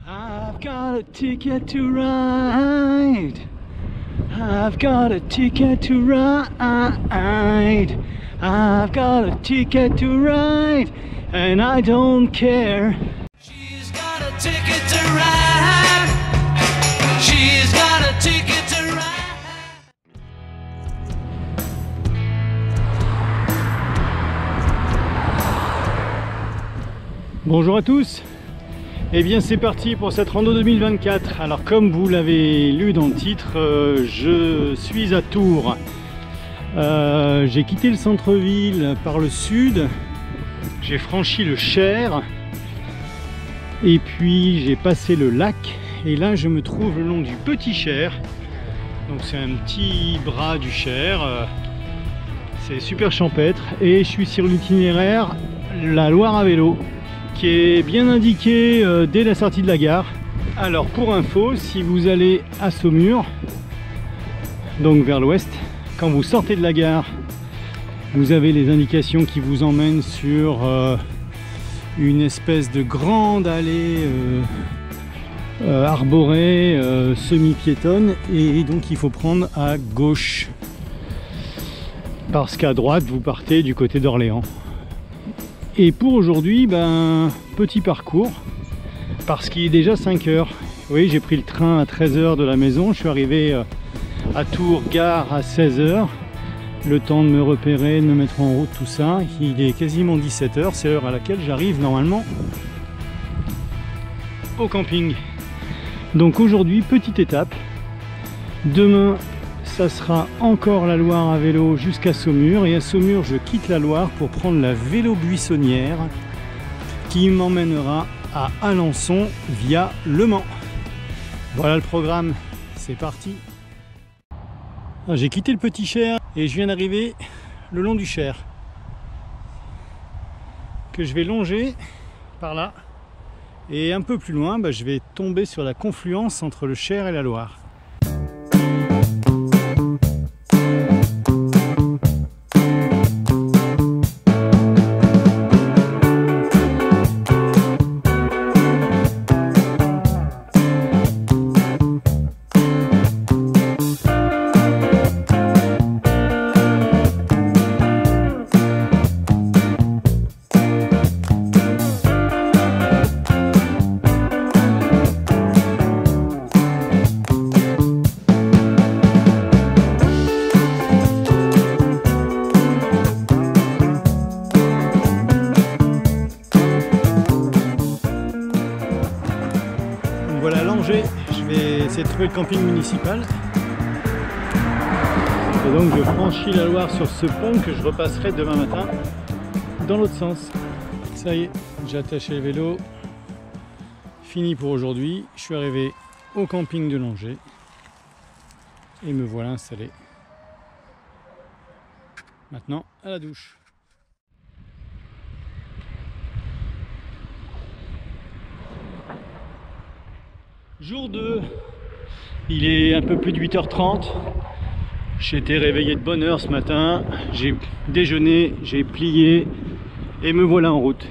I've got a ticket to ride. I've got a ticket to ride. I've got a ticket to ride, and I don't care. She's got a ticket to ride. She's got a ticket to ride. Bonjour à tous. Et bien c'est parti pour cette rando 2024. Alors comme vous l'avez lu dans le titre, je suis à Tours. J'ai quitté le centre-ville par le sud, j'ai franchi le Cher et puis j'ai passé le lac et là je me trouve le long du Petit Cher. Donc c'est un petit bras du Cher, c'est super champêtre et je suis sur l'itinéraire la Loire à vélo, qui est bien indiqué dès la sortie de la gare. Alors pour info, si vous allez à Saumur, donc vers l'ouest, quand vous sortez de la gare, vous avez les indications qui vous emmènent sur une espèce de grande allée arborée, semi-piétonne, et donc il faut prendre à gauche, parce qu'à droite vous partez du côté d'Orléans. Et pour aujourd'hui, petit parcours, parce qu'il est déjà 5 heures. Oui, j'ai pris le train à 13 h de la maison, je suis arrivé à Tours gare à 16 h. Le temps de me repérer, de me mettre en route, tout ça. Il est quasiment 17 h, c'est l'heure à laquelle j'arrive normalement au camping. Donc aujourd'hui, petite étape. Demain, ça sera encore la Loire à vélo jusqu'à Saumur, et à Saumur je quitte la Loire pour prendre la vélo buissonnière qui m'emmènera à Alençon via Le Mans. Voilà le programme, c'est parti. J'ai quitté le Petit Cher et je viens d'arriver le long du Cher, que je vais longer par là, et un peu plus loin je vais tomber sur la confluence entre le Cher et la Loire. Voilà l'Angers, je vais essayer de trouver le camping municipal. Et donc je franchis la Loire sur ce pont que je repasserai demain matin dans l'autre sens. Ça y est, j'ai attaché le vélo. Fini pour aujourd'hui. Je suis arrivé au camping de l'Angers et me voilà installé. Maintenant à la douche. Jour 2, il est un peu plus de 8h30, j'ai été réveillé de bonne heure ce matin, j'ai déjeuné, j'ai plié et me voilà en route.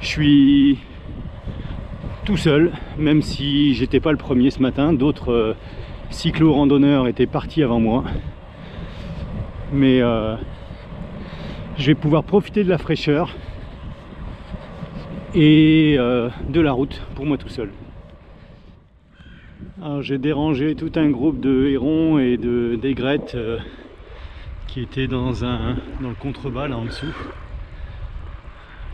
Je suis tout seul, même si j'étais pas le premier ce matin, d'autres cyclo-randonneurs étaient partis avant moi. Mais je vais pouvoir profiter de la fraîcheur et de la route pour moi tout seul. Alors j'ai dérangé tout un groupe de hérons et d'aigrettes qui étaient dans le contrebas là en dessous.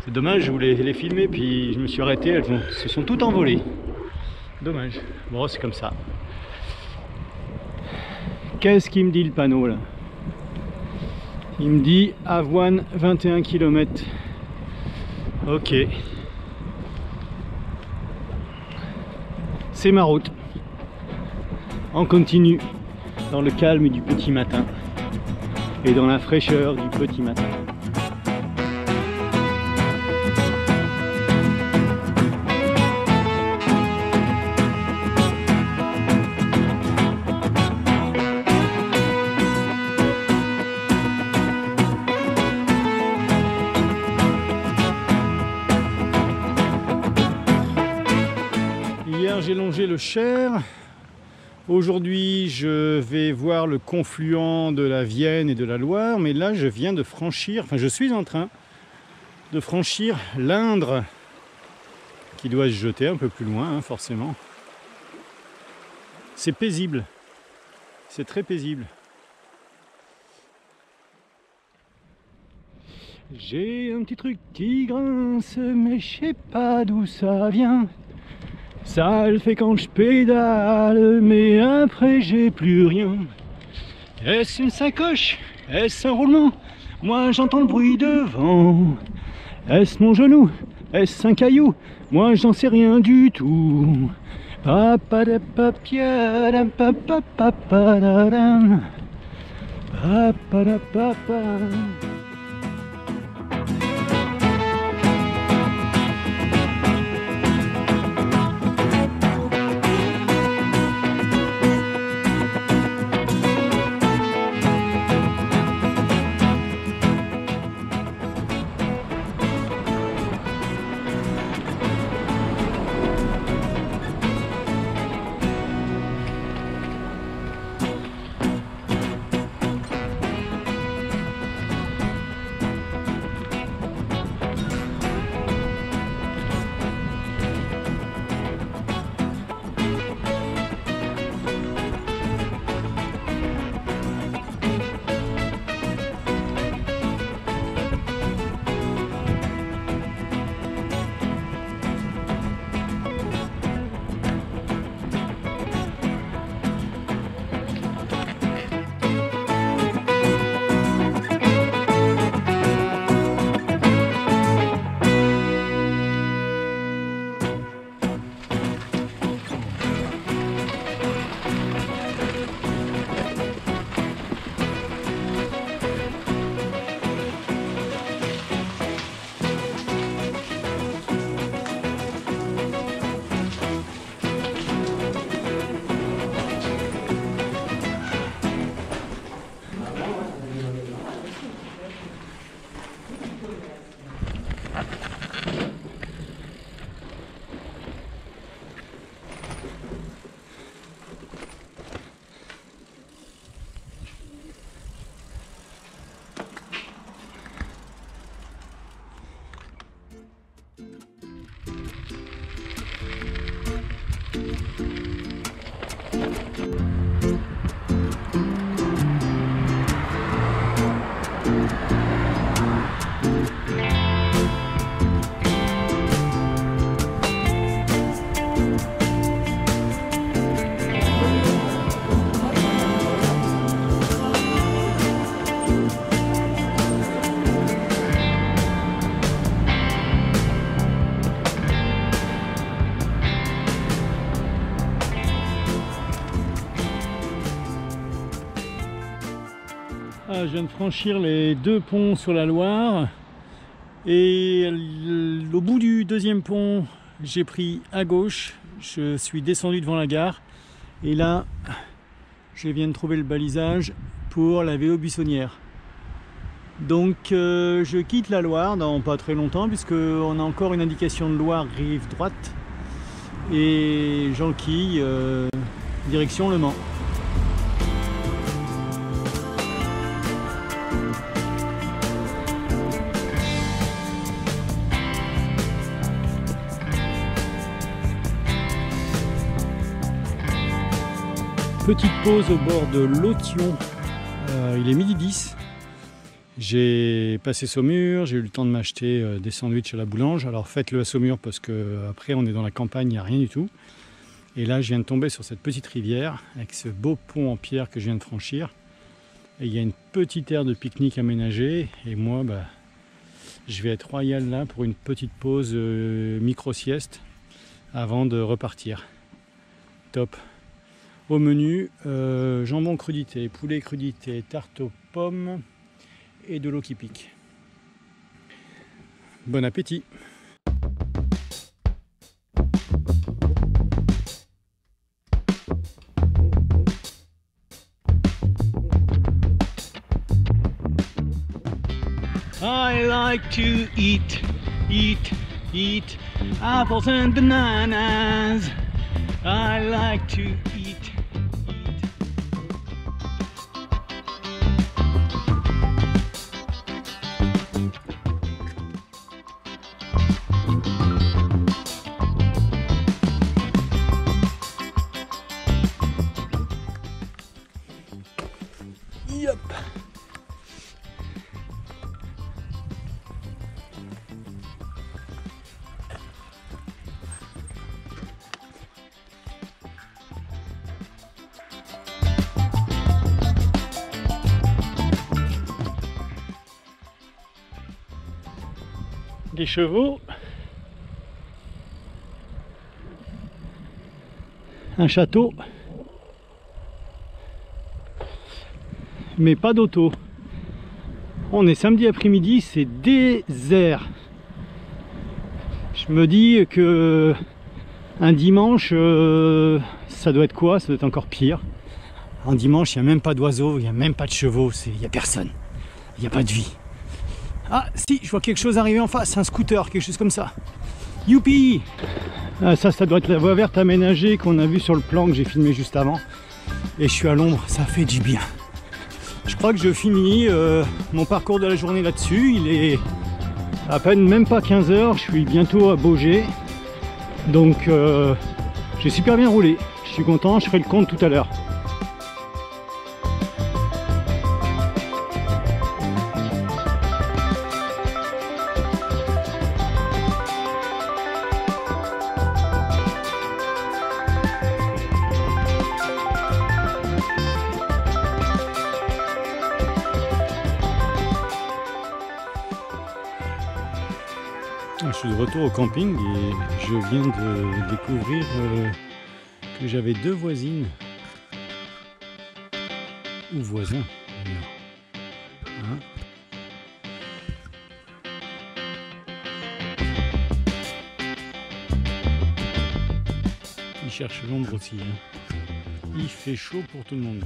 C'est dommage, je voulais les filmer puis je me suis arrêté, elles se sont toutes envolées. Dommage, bon c'est comme ça. Qu'est-ce qu'il me dit le panneau là? Il me dit avoine 21 km. Ok. C'est ma route. On continue dans le calme du petit matin et dans la fraîcheur du petit matin. j'ai longé le Cher. Aujourd'hui, je vais voir le confluent de la Vienne et de la Loire, mais là, je viens de franchir, enfin, je suis en train de franchir l'Indre, qui doit se jeter un peu plus loin, hein, forcément. C'est paisible, c'est très paisible. J'ai un petit truc qui grince, mais je sais pas d'où ça vient. Ça le fait quand je pédale, mais après j'ai plus rien. Est-ce une sacoche? Est-ce un roulement? Moi j'entends le bruit devant. Est-ce mon genou? Est-ce un caillou? Moi j'en sais rien du tout. Je viens de franchir les 2 ponts sur la Loire et au bout du 2e pont, j'ai pris à gauche, je suis descendu devant la gare et là, je viens de trouver le balisage pour la VO Buissonnière. Donc je quitte la Loire dans pas très longtemps puisqu'on a encore une indication de Loire rive droite et j'enquille direction Le Mans. Petite pause au bord de l'Othion, il est 12h10. J'ai passé Saumur, j'ai eu le temps de m'acheter des sandwichs à la boulange. Alors faites-le à Saumur parce qu'après on est dans la campagne, il n'y a rien du tout. Et là je viens de tomber sur cette petite rivière avec ce beau pont en pierre que je viens de franchir. Et il y a une petite aire de pique-nique aménagée et moi je vais être royal là pour une petite pause micro-sieste avant de repartir. Top. Au menu, jambon crudité, poulet crudité, tarte aux pommes et de l'eau qui pique. Bon appétit! I like to eat apples and bananas. I like to eat. Yep. Des chevaux, un château, mais pas d'auto. On est samedi après-midi, c'est désert. Je me dis que un dimanche, ça doit être quoi? Ça doit être encore pire. Un dimanche, il n'y a même pas d'oiseaux, il n'y a même pas de chevaux, il n'y a personne, il n'y a pas de vie. Ah si, je vois quelque chose arriver en face, un scooter, quelque chose comme ça. Youpi! Ah, ça doit être la voie verte aménagée qu'on a vue sur le plan que j'ai filmé juste avant. Et je suis à l'ombre, ça fait du bien. Je crois que je finis mon parcours de la journée là-dessus. Il est à peine même pas 15 h, je suis bientôt à Baugé. Donc j'ai super bien roulé. Je suis content, je ferai le compte tout à l'heure. Je suis de retour au camping et je viens de découvrir que j'avais deux voisines ou voisins d'ailleurs. Hein? Ils cherchent l'ombre aussi. Hein. Il fait chaud pour tout le monde.